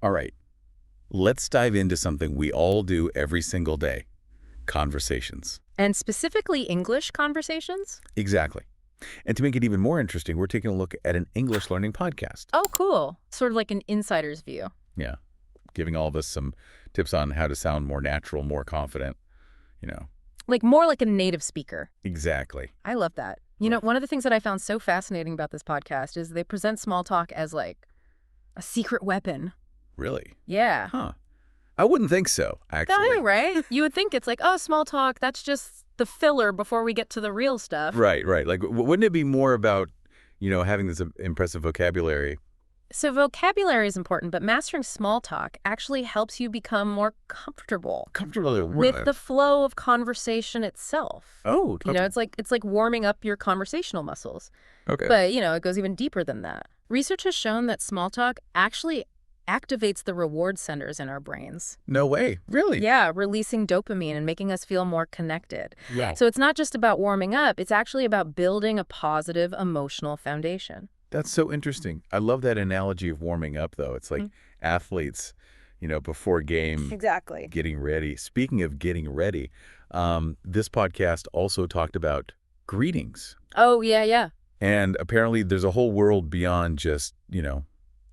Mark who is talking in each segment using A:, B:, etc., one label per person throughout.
A: All right, let's dive into something we all do every single day. Conversations.
B: And specifically English conversations?
A: Exactly. And to make it even more interesting, we're taking a look at an English learning podcast.
B: Oh, cool. Sort of like an insider's view.
A: Yeah, giving all of us some tips on how to sound more natural, more confident, you know.
B: Like more like a native speaker.
A: Exactly.
B: I love that. You know, one of the things that I found so fascinating about this podcast is they present small talk as like a secret weapon.
A: Really?
B: Yeah.
A: Huh. I wouldn't think so, actually.
B: No, right? You would think it's like, oh, small talk, that's just the filler before we get to the real stuff.
A: Right. Like, wouldn't it be more about, having this impressive vocabulary?
B: So vocabulary is important, but mastering small talk actually helps you become more comfortable with the flow of conversation itself.
A: Oh,
B: You know, it's like warming up your conversational muscles.
A: okay.
B: But, it goes even deeper than that. Research has shown that small talk actually activates the reward centers in our brains.
A: No way. Really?
B: Yeah, releasing dopamine and making us feel more connected.
A: Yeah.
B: So it's not just about warming up, it's actually about building a positive emotional foundation.
A: That's so interesting. I love that analogy of warming up, though. It's like athletes, before game,
B: Exactly.
A: getting ready. Speaking of getting ready, this podcast also talked about greetings.
B: Oh, yeah.
A: And apparently there's a whole world beyond just,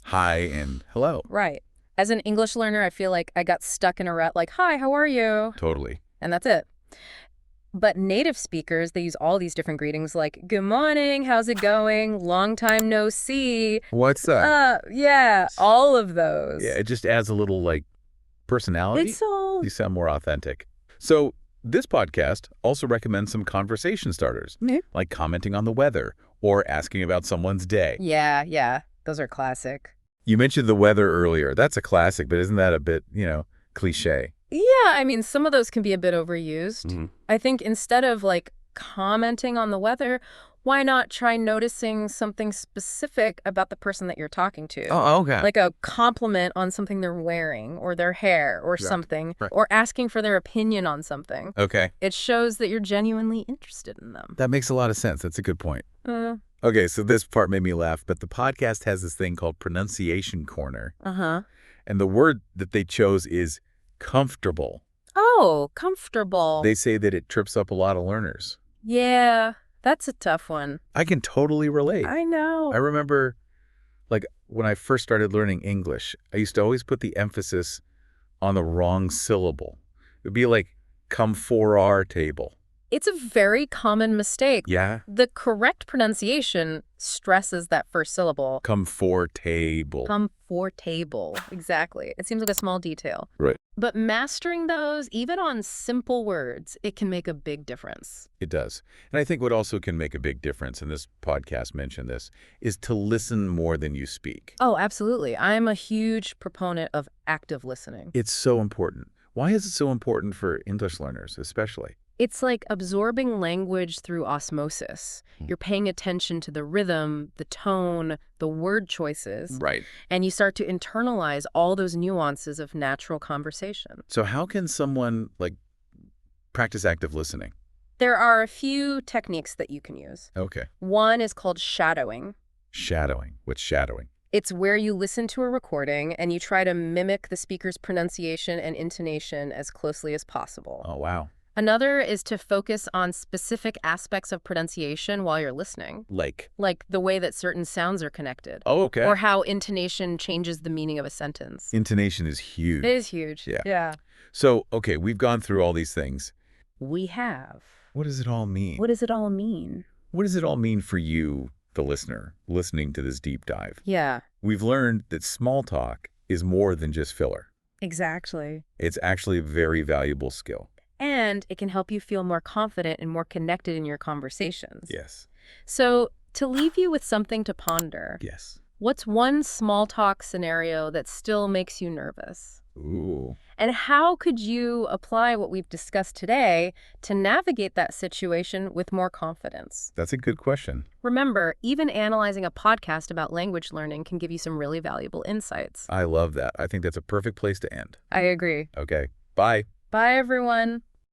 A: hi and hello.
B: Right. As an English learner, I feel like I got stuck in a rut like, hi, how are you?
A: Totally.
B: And that's it. But native speakers, they use all these different greetings like, good morning, how's it going? Long time no see.
A: What's that?
B: Yeah, all of those.
A: Yeah, it just adds a little, personality.
B: It's all...
A: You sound more authentic. So this podcast also recommends some conversation starters, like commenting on the weather or asking about someone's day.
B: Yeah. Those are classic.
A: You mentioned the weather earlier. That's a classic, but isn't that a bit, cliche?
B: Yeah, I mean, some of those can be a bit overused. I think instead of commenting on the weather, why not try noticing something specific about the person that you're talking to?
A: Oh, okay.
B: Like a compliment on something they're wearing or their hair or something, or asking for their opinion on something.
A: Okay.
B: It shows that you're genuinely interested in them.
A: That makes a lot of sense. That's a good point. Okay, so this part made me laugh, but the podcast has this thing called Pronunciation Corner. And the word that they chose is comfortable.
B: Oh, comfortable.
A: They say that it trips up a lot of learners.
B: Yeah, that's a tough one.
A: I can totally relate.
B: I know.
A: I remember, when I first started learning English, I used to always put the emphasis on the wrong syllable. It would be like, come for our table.
B: It's a very common mistake.
A: Yeah?
B: The correct pronunciation stresses that first syllable.
A: Come for table.
B: Come for table. Exactly. It seems like a small detail.
A: Right.
B: But mastering those, even on simple words, it can make a big difference.
A: It does. And I think what also can make a big difference, and this podcast mentioned this, is to listen more than you speak.
B: Oh, absolutely. I'm a huge proponent of active listening.
A: It's so important. Why is it so important for English learners, especially?
B: It's like absorbing language through osmosis. You're paying attention to the rhythm, the tone, the word choices.
A: Right.
B: And you start to internalize all those nuances of natural conversation.
A: So how can someone, practice active listening?
B: There are a few techniques that you can use.
A: Okay.
B: One is called shadowing.
A: Shadowing. What's shadowing?
B: It's where you listen to a recording and you try to mimic the speaker's pronunciation and intonation as closely as possible.
A: Oh, wow.
B: Another is to focus on specific aspects of pronunciation while you're listening.
A: Like
B: the way that certain sounds are connected.
A: Oh, okay.
B: Or how intonation changes the meaning of a sentence.
A: Intonation is huge.
B: It is huge. Yeah.
A: So, okay, we've gone through all these things.
B: We have.
A: What does it all mean?
B: What does it all mean?
A: What does it all mean for you, the listener, listening to this deep dive?
B: Yeah.
A: We've learned that small talk is more than just filler.
B: Exactly.
A: It's actually a very valuable skill.
B: And it can help you feel more confident and more connected in your conversations.
A: Yes.
B: So, to leave you with something to ponder,
A: Yes.
B: what's one small talk scenario that still makes you nervous?
A: Ooh.
B: And how could you apply what we've discussed today to navigate that situation with more confidence?
A: That's a good question.
B: Remember, even analyzing a podcast about language learning can give you some really valuable insights.
A: I love that. I think that's a perfect place to end.
B: I agree.
A: Okay. Bye.
B: Bye, everyone.